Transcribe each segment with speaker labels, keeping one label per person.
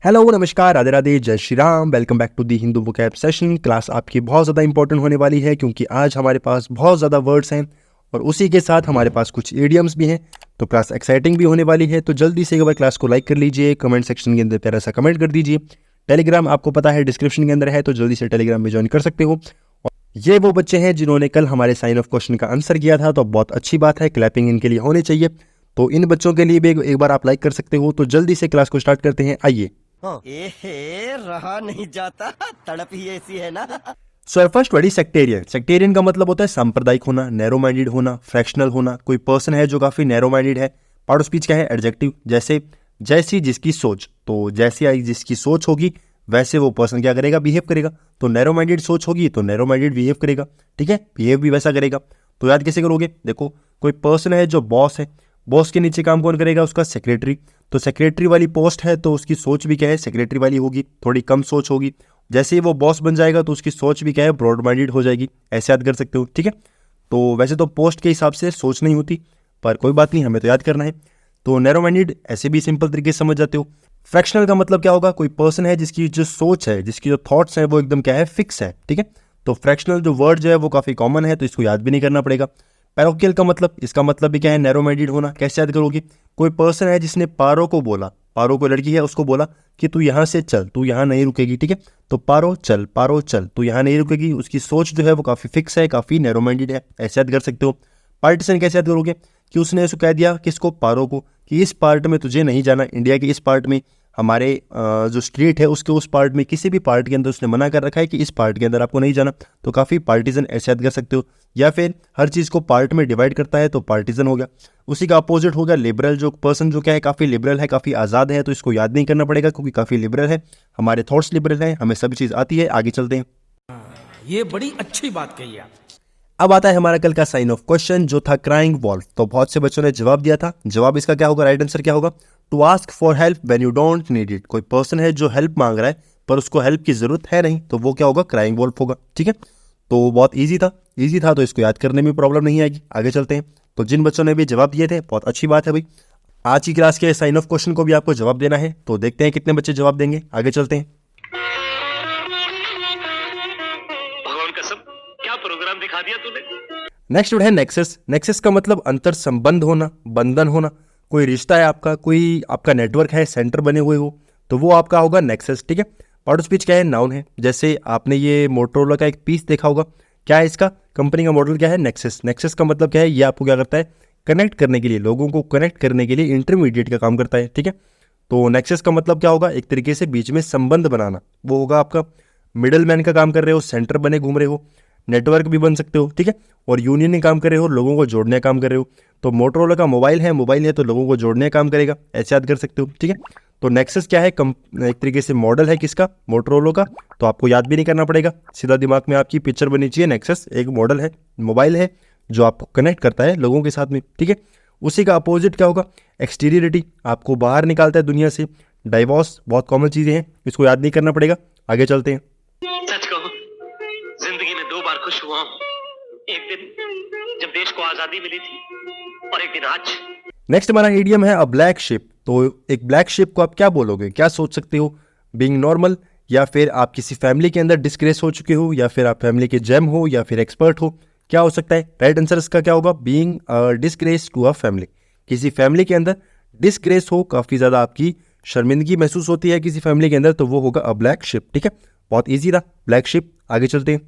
Speaker 1: Hello नमस्कार राधे राधे जय Shri Ram. Welcome back to the Hindu vocab session. Class आपकी बहुत ज़्यादा इंपॉर्टेंट होने वाली है क्योंकि आज हमारे पास बहुत ज़्यादा वर्ड्स हैं और उसी के साथ हमारे पास कुछ इडियम्स भी हैं, तो क्लास एक्साइटिंग भी होने वाली है। तो जल्दी से एक बार क्लास को लाइक कर लीजिए, कमेंट सेक्शन के अंदर प्यारा सा कमेंट कर दीजिए। टेलीग्राम आपको पता है डिस्क्रिप्शन के अंदर है, तो जल्दी से टेलीग्राम में ज्वाइन कर सकते हो। ये वो बच्चे हैं जिन्होंने कल हमारे साइन ऑफ क्वेश्चन का आंसर किया था, तो बहुत अच्छी बात है, क्लैपिंग इनके लिए होनी चाहिए। तो इन बच्चों के लिए भी एक बार आप लाइक कर सकते हो। तो जल्दी से क्लास को स्टार्ट करते हैं, आइए।
Speaker 2: रहा नहीं जाता, तड़प ही ऐसी है ना।
Speaker 1: So first word is sectarian. Sectarian का मतलब होता है सांप्रदायिक होना, नैरो माइंडेड होना, फ्रैक्शनल होना। कोई पर्सन है जो काफी नैरो माइंडेड है। पार्ट ऑफ स्पीच क्या है? एडजेक्टिव। जैसे जैसी जिसकी सोच, तो जैसी आई जिसकी सोच होगी वैसे वो पर्सन क्या करेगा? बिहेव करेगा। तो नैरो माइंडेड सोच होगी तो नैरो माइंडेड बिहेव करेगा, ठीक है, बिहेव भी वैसा करेगा। तो याद कैसे करोगे? देखो, कोई पर्सन है जो बॉस है, बॉस के नीचे काम कौन करेगा? उसका सेक्रेटरी। तो सेक्रेटरी वाली पोस्ट है तो उसकी सोच भी क्या है? सेक्रेटरी वाली होगी, थोड़ी कम सोच होगी। जैसे ही वो बॉस बन जाएगा तो उसकी सोच भी क्या है? ब्रॉड माइंडेड हो जाएगी। ऐसे याद कर सकते हो, ठीक है। तो वैसे तो पोस्ट के हिसाब से सोच नहीं होती, पर कोई बात नहीं, हमें तो याद करना है। तो नैरो माइंडेड ऐसे भी सिंपल तरीके से समझ जाते हो। फ्रैक्शनल का मतलब क्या होगा? कोई पर्सन है जिसकी जो सोच है, जिसकी जो थॉट्स हैं वो एकदम क्या है? फिक्स है, ठीक है। तो फ्रैक्शनल जो वर्ड जो है वो काफी कॉमन है, तो इसको याद भी नहीं करना पड़ेगा। पैरोकियल का मतलब, इसका मतलब भी क्या है? नैरो माइंडेड होना। कैसे याद करोगे? कोई पर्सन है जिसने पारो को बोला, पारो को लड़की है उसको बोला कि तू यहाँ से चल, तू यहाँ नहीं रुकेगी, ठीक है। तो पारो चल, तू यहाँ नहीं रुकेगी। उसकी सोच जो है वो काफी फिक्स है, काफी नैरो माइंडेड है। ऐसे याद कर सकते हो। पार्टीशन कैसे याद करोगे? कि उसने उसको कह दिया, किसको? पारो को, कि इस पार्ट में तुझे नहीं जाना, इंडिया के इस पार्ट में, हमारे जो स्ट्रीट है उसके उस पार्ट में, किसी भी पार्ट के अंदर उसने मना कर रखा है कि इस पार्ट के अंदर आपको नहीं जाना। तो काफ़ी पार्टीजन ऐसे याद कर सकते हो। या फिर हर चीज़ को पार्ट में डिवाइड करता है तो पार्टीजन हो गया। उसी का अपोजिट हो गया लिबरल। जो पर्सन जो क्या है? काफ़ी लिबरल है, काफ़ी आज़ाद है, तो इसको याद नहीं करना पड़ेगा क्योंकि काफ़ी लिबरल है। हमारे थॉट्स लिबरल हैं, हमें सभी चीज़ आती है। आगे चलते हैं।
Speaker 3: ये बड़ी अच्छी बात कही आप।
Speaker 1: अब आता है हमारा कल का साइन ऑफ क्वेश्चन जो था क्राइंग वॉल्फ। तो बहुत से बच्चों ने जवाब दिया था। जवाब इसका क्या होगा? राइट आंसर क्या होगा? To ask for help when you don't need it. कोई पर्सन है जो हेल्प मांग रहा है पर उसको हेल्प की जरूरत है नहीं, तो वो क्या होगा? क्राइंग वॉल्फ होगा, ठीक है। तो बहुत ईजी था, तो इसको याद करने में प्रॉब्लम नहीं आएगी। आगे चलते हैं। तो जिन बच्चों ने भी जवाब दिए थे बहुत अच्छी बात है भाई। आज की क्लास के साइन ऑफ क्वेश्चन को भी आपको जवाब देना है, तो देखते हैं कितने बच्चे जवाब देंगे। आगे चलते हैं।
Speaker 4: भगवान कसम, क्या प्रोग्राम दिखा दिया तूने।
Speaker 1: नेक्स्ट वर्ड है नेक्सस। नेक्सस का मतलब अंतर संबंध होना, बंधन होना। कोई रिश्ता है आपका, कोई आपका नेटवर्क है, सेंटर बने हुए हो, तो वो आपका होगा नेक्सस, ठीक है। पार्ट ऑफ स्पीच क्या है? नाउन है। जैसे आपने ये मोटोरोला का एक पीस देखा होगा, क्या है इसका? कंपनी का मॉडल क्या है? नेक्सस। नेक्सस का मतलब क्या है? ये आपको क्या करता है? कनेक्ट करने के लिए, लोगों को कनेक्ट करने के लिए इंटरमीडिएट का काम करता है, ठीक है। तो नेक्सस का मतलब क्या होगा? एक तरीके से बीच में संबंध बनाना। वो होगा आपका मिडल मैन का काम कर रहे हो, सेंटर बने घूम रहे हो, नेटवर्क भी बन सकते हो, ठीक है। और यूनियन काम कर रहे हो, लोगों को जोड़ने का काम कर रहे हो। तो मोटोरोला का मोबाइल है तो लोगों को जोड़ने का काम करेगा। ऐसे याद कर सकते हो, ठीक है। तो नेक्सस क्या है? एक तरीके से मॉडल है किसका? मोटोरोला का। तो आपको याद भी नहीं करना पड़ेगा, सीधा दिमाग में आपकी पिक्चर बनी चाहिए। नेक्सस एक मॉडल है, मोबाइल है जो आपको कनेक्ट करता है लोगों के साथ में, ठीक है। उसी का अपोजिट क्या होगा? एक्सटीरियरिटी, आपको बाहर निकालता है दुनिया से। डाइवोर्स, बहुत कॉमन चीजें हैं, इसको याद नहीं करना पड़ेगा। आगे चलते हैं।
Speaker 4: सच कहूं, जिंदगी में 2 बार खुश हुआ हूं। एक दिन जब देश को आजादी मिली थी और एक दिन आज।
Speaker 1: नेक्स्ट हमारा इडियम है अ ब्लैक शिप। तो एक ब्लैक शिप को आप क्या बोलोगे? क्या सोच सकते हो? बीइंग नॉर्मल, या फिर आप किसी फैमिली के अंदर डिस्ग्रेस हो चुके हो, या फिर आप फैमिली के जेम हो, या फिर एक्सपर्ट हो, क्या हो सकता है? राइट आंसर इसका क्या होगा? Being disgrace to a family. किसी फैमिली के अंदर डिस्ग्रेस हो, काफी ज्यादा आपकी शर्मिंदगी महसूस होती है किसी फैमिली के अंदर, तो वो होगा अ ब्लैक शिप, ठीक है। बहुत ईजी था, ब्लैक शिप। आगे चलते हैं।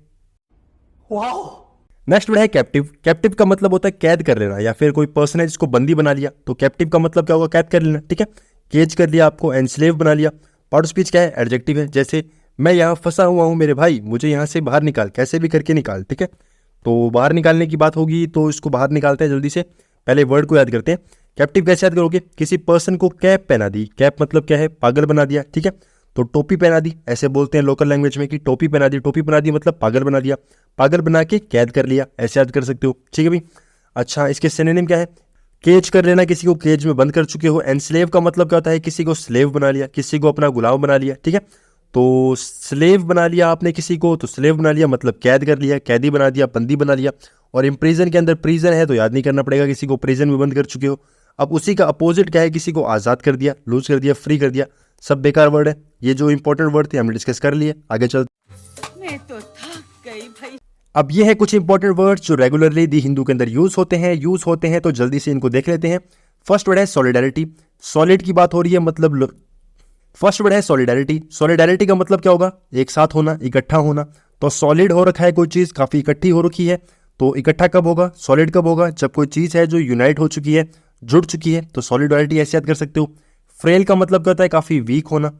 Speaker 1: नेक्स्ट वर्ड है कैप्टिव। कैप्टिव का मतलब होता है कैद कर लेना, या फिर कोई पर्सन है जिसको बंदी बना लिया। तो कैप्टिव का मतलब क्या होगा? कैद कर लेना, ठीक है। केज कर लिया आपको, एनस्लेव बना लिया। पार्ट ऑफ स्पीच क्या है? एडजेक्टिव है। जैसे मैं यहाँ फंसा हुआ हूँ मेरे भाई, मुझे यहाँ से बाहर निकाल, कैसे भी करके निकाल, ठीक है। तो बाहर निकालने की बात होगी तो इसको बाहर निकालते हैं जल्दी से। पहले वर्ड को याद करते हैं। कैप्टिव कैसे याद करोगे? किसी पर्सन को कैप पहना दी। कैप मतलब क्या है? पागल बना दिया, ठीक है। तो टोपी पहना दी, ऐसे बोलते हैं लोकल लैंग्वेज में कि टोपी पहना दी। टोपी पहना दी मतलब पागल बना दिया, पागल बना के कैद कर लिया। ऐसे याद कर सकते हो, ठीक है भाई। अच्छा, इसके सिनोनिम क्या है? केज कर लेना, किसी को केज में बंद कर चुके हो। एनस्लेव का मतलब क्या होता है? किसी को स्लेव बना लिया, किसी को अपना गुलाम बना लिया, ठीक है। तो स्लेव बना लिया आपने किसी को, तो स्लेव बना लिया मतलब कैद कर लिया, कैदी बना दिया, बंदी बना लिया। और इम्प्रीजन के अंदर प्रीजन है तो याद नहीं करना पड़ेगा, किसी को प्रीजन में बंद कर चुके हो। अब उसी का अपोजिट क्या है? किसी को आज़ाद कर दिया, लूज कर दिया, फ्री कर दिया। सब बेकार वर्ड है। ये जो इंपॉर्टेंट वर्ड थे हमने डिस्कस कर लिए, आगे चलते।
Speaker 5: मैं तो थक गई भाई।
Speaker 1: अब ये है कुछ इंपॉर्टेंट वर्ड्स जो रेगुलरली दी हिंदू के अंदर यूज होते हैं तो जल्दी से इनको देख लेते हैं। फर्स्ट वर्ड है सॉलिडारिटी। सॉलिड की बात हो रही है, मतलब फर्स्ट वर्ड है सॉलिडारिटी। सॉलिडारिटी का मतलब क्या होगा? एक साथ होना, इकट्ठा होना। तो सॉलिड हो रखा है कोई चीज़, काफ़ी इकट्ठी हो रखी है, तो इकट्ठा कब होगा? सॉलिड कब होगा? जब कोई चीज़ है जो यूनाइट हो चुकी है, जुड़ चुकी है, तो सॉलिडारिटी ऐसे याद कर सकते हो। फ्रेल का मतलब क्या होता है? काफ़ी वीक होना।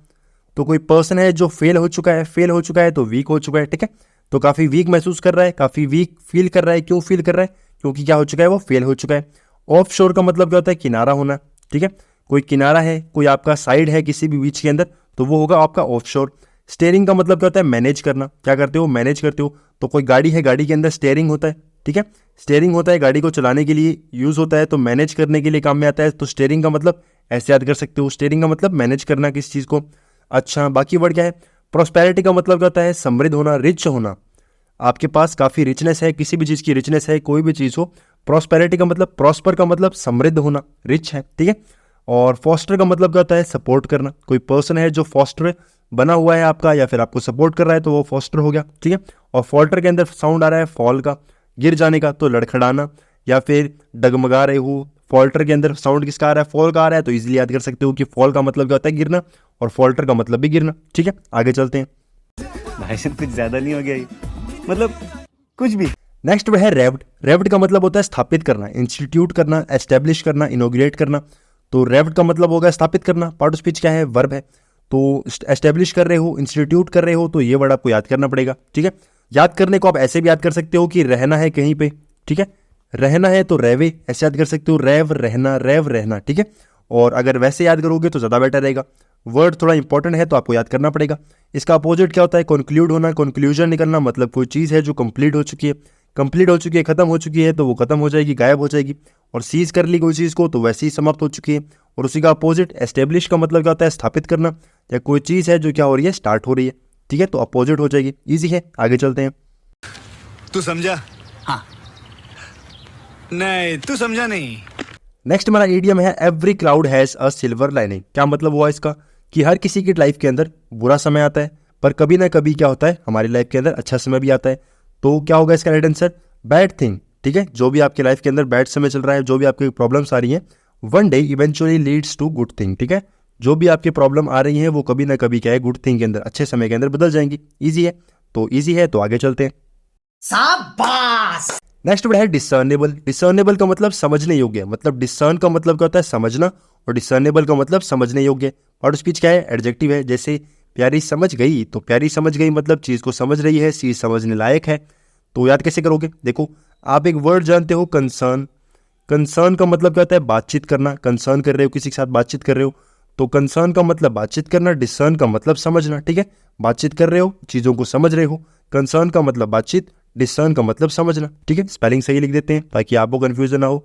Speaker 1: तो कोई पर्सन है जो फेल हो चुका है तो वीक हो चुका है, ठीक है। तो काफ़ी वीक महसूस कर रहा है, काफ़ी वीक फील कर रहा है। क्यों फील कर रहा है? क्योंकि क्या हो चुका है? वो फेल हो चुका है। ऑफ शोर का मतलब क्या होता है? किनारा होना, ठीक है। कोई किनारा है, कोई आपका साइड है किसी भी बीच के अंदर, तो वो होगा आपका ऑफ शोर। स्टीयरिंग का मतलब क्या होता है? मैनेज करना। क्या करते हो? मैनेज करते हो। तो कोई गाड़ी है, गाड़ी के अंदर स्टीयरिंग होता है, ठीक है। स्टीयरिंग होता है, गाड़ी को चलाने के लिए यूज़ होता है, तो मैनेज करने के लिए काम में आता है। तो स्टीयरिंग का मतलब ऐसे याद कर सकते हो, स्टीयरिंग का मतलब मैनेज करना किसी चीज़ को। अच्छा, बाकी वर्ड क्या है? प्रॉस्पेरिटी का मतलब क्या होता है? समृद्ध होना, रिच होना। आपके पास काफ़ी रिचनेस है, किसी भी चीज़ की रिचनेस है, कोई भी चीज़ हो। प्रॉस्पेरिटी का मतलब, प्रॉस्पर का मतलब समृद्ध होना, रिच है, ठीक है। और फॉस्टर का मतलब क्या होता है? सपोर्ट करना। कोई पर्सन है जो फॉस्टर बना हुआ है आपका, या फिर आपको सपोर्ट कर रहा है, तो वो फॉस्टर हो गया, ठीक है। और फॉल्टर के अंदर साउंड आ रहा है फॉल का, गिर जाने का, तो लड़खड़ाना या फिर डगमगा रहे हो। फॉल्टर के अंदर साउंड किसका आ रहा है? फॉल का आ रहा है, तो इजीली याद कर सकते हो कि फॉल का मतलब क्या होता है? गिरना, और फॉल्टर का मतलब भी गिरना, ठीक है। आगे चलते हैं।
Speaker 6: भाई साहब कुछ ज्यादा नहीं हो गया ये? मतलब कुछ भी।
Speaker 1: नेक्स्ट है रेव्ड। रेव्ड का मतलब होता है स्थापित करना, इंस्टीट्यूट करना, एस्टेब्लिश करना, इनोग्रेट करना। तो रेव्ड का मतलब होगा स्थापित करना। पार्ट ऑफ स्पीच क्या है? वर्ब है। तो एस्टेब्लिश कर रहे हो, इंस्टीट्यूट कर रहे हो, तो ये वर्ड आपको याद करना पड़ेगा, ठीक है। याद करने को आप ऐसे भी याद कर सकते हो कि रहना है कहीं पे, ठीक है। रहना है तो रेवे ऐसे याद कर सकते हो, रेव रहना, ठीक है। और अगर वैसे याद करोगे तो ज़्यादा बेटर रहेगा। वर्ड थोड़ा इंपॉर्टेंट है तो आपको याद करना पड़ेगा। इसका अपोजिट क्या होता है? कंक्लूड होना, कंक्लूजन निकलना। मतलब कोई चीज़ है जो कंप्लीट हो चुकी है, खत्म हो चुकी है, तो वो खत्म हो जाएगी, गायब हो जाएगी। और सीज कर ली कोई चीज़ को, तो वैसे ही समाप्त हो चुकी है। और उसी का अपोजिट एस्टेब्लिश का मतलब क्या होता है? स्थापित करना। या कोई चीज़ है जो क्या हो रही है? स्टार्ट हो रही है, ठीक है। तो अपोजिट हो जाएगी, ईजी है। आगे चलते हैं।
Speaker 6: तू समझा? हाँ। नहीं तू समझा नहीं।
Speaker 1: नेक्स्ट हमारा इडियम है every cloud has a silver lining. क्या मतलब हुआ इसका? कि हर किसी की लाइफ के अंदर बुरा समय आता है, पर कभी ना कभी क्या होता है? हमारी लाइफ के अंदर अच्छा समय भी आता है। तो क्या होगा इसका राइट आंसर? बैड थिंग, ठीक है। जो भी आपकी लाइफ के अंदर बैड समय चल रहा है, जो भी आपकी प्रॉब्लम्स आ रही हैं, one day eventually leads to good thing, ठीक है। जो भी आपकी प्रॉब्लम आ रही है वो कभी ना कभी क्या है? गुड थिंग के अंदर, अच्छे समय के अंदर बदल जाएंगी। ईजी है, तो आगे चलते हैं।
Speaker 2: शाबाश।
Speaker 1: नेक्स्ट वर्ड है डिसर्नेबल। डिसर्नेबल का मतलब समझने योग्य। मतलब डिसर्न का मतलब क्या होता है? समझना, और डिसर्नेबल का मतलब समझने योग्य। पार्ट ऑफ स्पीच क्या है? एडजेक्टिव है। जैसे प्यारी समझ गई, तो प्यारी समझ गई मतलब चीज़ को समझ रही है, चीज़ समझने लायक है। तो याद कैसे करोगे? देखो, आप एक वर्ड जानते हो कंसर्न। कंसर्न का मतलब क्या होता है? बातचीत करना। कंसर्न कर रहे हो, किसी के साथ बातचीत कर रहे हो, तो कंसर्न का मतलब बातचीत करना, डिसर्न का मतलब समझना, ठीक है। बातचीत कर रहे हो, चीज़ों को समझ रहे हो। कंसर्न का मतलब बातचीत, डिसर्न का मतलब समझना, ठीक है। स्पेलिंग सही लिख देते हैं ताकि आपको कन्फ्यूजन ना हो।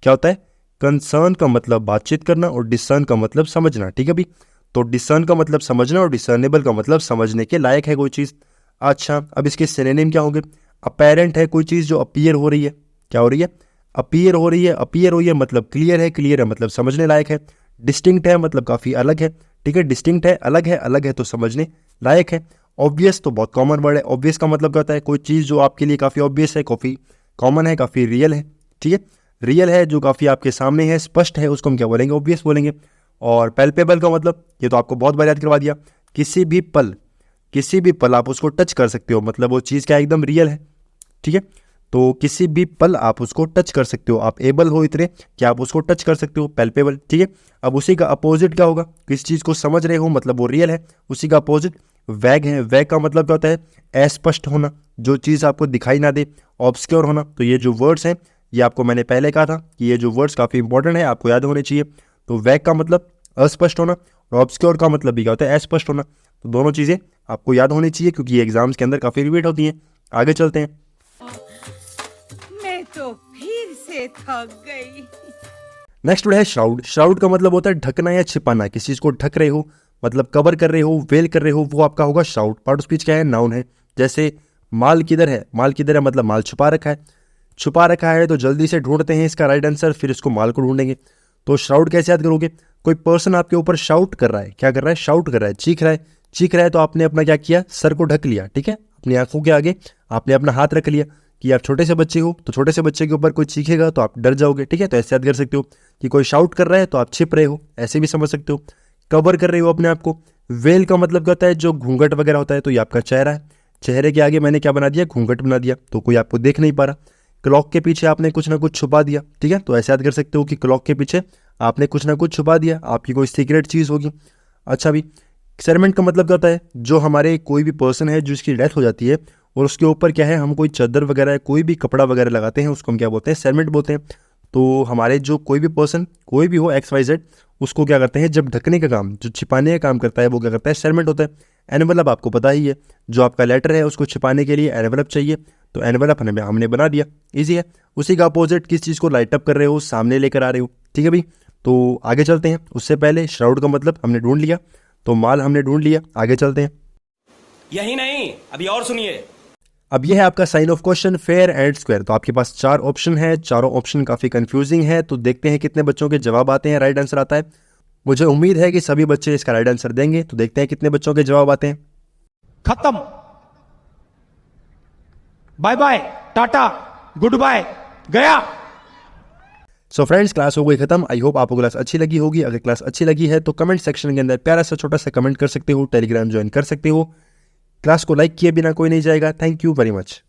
Speaker 1: क्या होता है? कंसर्न का मतलब बातचीत करना और डिसर्न का मतलब समझना, ठीक है भी। तो डिसर्न का मतलब समझना और डिसर्नेबल का मतलब समझने के लायक है कोई चीज़। अच्छा, अब इसके सिनोनिम क्या होंगे? अपेरेंट है कोई चीज़ जो अपीयर हो रही है। क्या हो रही है? अपीयर हो रही है मतलब क्लियर है मतलब समझने लायक है। डिस्टिंक्ट है मतलब काफ़ी अलग है, ठीक है। डिस्टिंक्ट है, अलग है तो समझने लायक है। ऑब्वियस तो बहुत कॉमन वर्ड है। ऑब्वियस का मतलब क्या होता है? कोई चीज़ जो आपके लिए काफ़ी ऑब्वियस है, काफ़ी कॉमन है, काफ़ी रियल है, ठीक है। रियल है जो काफ़ी आपके सामने है, स्पष्ट है, उसको हम क्या बोलेंगे? ऑब्वियस बोलेंगे। और पैल्पेबल का मतलब, ये तो आपको बहुत बार याद करवा दिया, किसी भी पल आप उसको टच कर सकते हो, मतलब वो चीज़ क्या एकदम रियल है, ठीक है। तो किसी भी पल आप उसको टच कर सकते हो, आप एबल हो इतने कि आप उसको टच कर सकते हो, पैल्पेबल, ठीक है। अब उसी का अपोजिट क्या होगा? किस चीज़ को समझ रहे हो मतलब वो रियल है, उसी का अपोजिट वैग है। वैग का मतलब क्या होता है? अस्पष्ट होना, जो चीज़ आपको दिखाई ना दे, ऑब्सक्योर होना। तो ये जो वर्ड्स हैं, ये आपको मैंने पहले कहा था कि ये जो वर्ड्स काफ़ी इंपॉर्टेंट है, आपको याद होने चाहिए। तो वैग का मतलब अस्पष्ट होना, और ऑब्सक्योर का मतलब भी क्या होता है? अस्पष्ट होना। तो दोनों चीज़ें आपको याद होनी चाहिए क्योंकि ये एग्जाम्स के अंदर काफ़ी रिपीट होती हैं। आगे चलते हैं।
Speaker 5: मैं तो फिर से थक गई।
Speaker 1: नेक्स्ट वर्ड है श्राउड। श्राउड का मतलब होता है ढकना या छिपाना, किसी चीज़ को ढक रहे हो, मतलब कवर कर रहे हो, वेल कर रहे हो, वो आपका होगा श्राउड। पार्ट ऑफ स्पीच क्या है? नाउन है। जैसे माल किधर है मतलब माल छुपा रखा है, तो जल्दी से ढूंढते हैं इसका राइट आंसर, फिर इसको माल को ढूंढेंगे। तो श्राउड कैसे याद करोगे? कोई पर्सन आपके ऊपर शाउट कर रहा है, क्या कर रहा है, शाउट कर रहा है, चीख रहा है, चीख रहा है, तो आपने अपना क्या किया, सर को ढक लिया, ठीक है, अपनी आंखों के आगे आपने अपना हाथ रख लिया कि आप छोटे से बच्चे हो, तो छोटे से बच्चे के ऊपर कोई चीखेगा तो आप डर जाओगे, ठीक है। तो ऐसे याद कर सकते हो कि कोई शाउट कर रहा है तो आप छिप रहे हो, ऐसे भी समझ सकते हो। कवर कर रहे हो अपने आप को, वेल का मतलब क्या होता है, जो घूंघट वगैरह होता है, तो ये आपका चेहरा है, चेहरे के आगे मैंने क्या बना दिया, घूंघट बना दिया, तो कोई आपको देख नहीं पा रहा। क्लॉक के पीछे आपने कुछ ना कुछ छुपा दिया, ठीक है, तो ऐसे याद कर सकते हो कि क्लॉक के पीछे आपने कुछ ना कुछ छुपा दिया, आपकी कोई सीक्रेट चीज़ होगी। अच्छा भी, सेरमेंट का मतलब क्या होता है, जो हमारे कोई भी पर्सन है जिसकी डेथ हो जाती है और उसके ऊपर क्या है, हम कोई चादर वगैरह कोई भी कपड़ा वगैरह लगाते हैं, उसको हम क्या बोलते हैं, सेरमेंट बोलते हैं। तो हमारे जो कोई भी पर्सन कोई भी हो XYZ, उसको क्या करते हैं, जब ढकने का काम, जो छिपाने का काम करता है, वो क्या करता है, सेरमेंट होता है। एनवलप आपको पता ही है, जो आपका लेटर है उसको छिपाने के लिए एनवलप चाहिए, तो एनवलप हमने बना दिया, ईजी है। उसी का अपोजिट किस चीज़ को लाइट अप कर रहे हो, सामने लेकर आ रहे हो, ठीक है भाई। तो आगे चलते हैं, उससे पहले श्राउड का मतलब हमने ढूंढ लिया, तो माल हमने ढूंढ लिया, आगे चलते हैं।
Speaker 7: यही नहीं, अभी और सुनिए।
Speaker 1: अब यह है आपका sign off question, fair and square. तो आपके पास 4 ऑप्शन है, चारों ऑप्शन काफ़ी कंफ्यूजिंग है, तो देखते हैं कितने बच्चों के जवाब आते हैं, राइट आंसर आता है। मुझे उम्मीद है कि सभी बच्चे इसका राइट आंसर देंगे, तो देखते हैं कितने बच्चों के जवाब आते हैं।
Speaker 3: खत्म, bye bye, tata, good bye, गया।
Speaker 1: सो फ्रेंड्स, क्लास हो गई खत्म। आई होप आपको क्लास अच्छी लगी होगी। अगर क्लास अच्छी लगी है तो कमेंट सेक्शन के अंदर प्यारा सा छोटा सा कमेंट कर सकते हो, टेलीग्राम ज्वाइन कर सकते हो। क्लास को लाइक किए बिना कोई नहीं जाएगा। Thank you very much.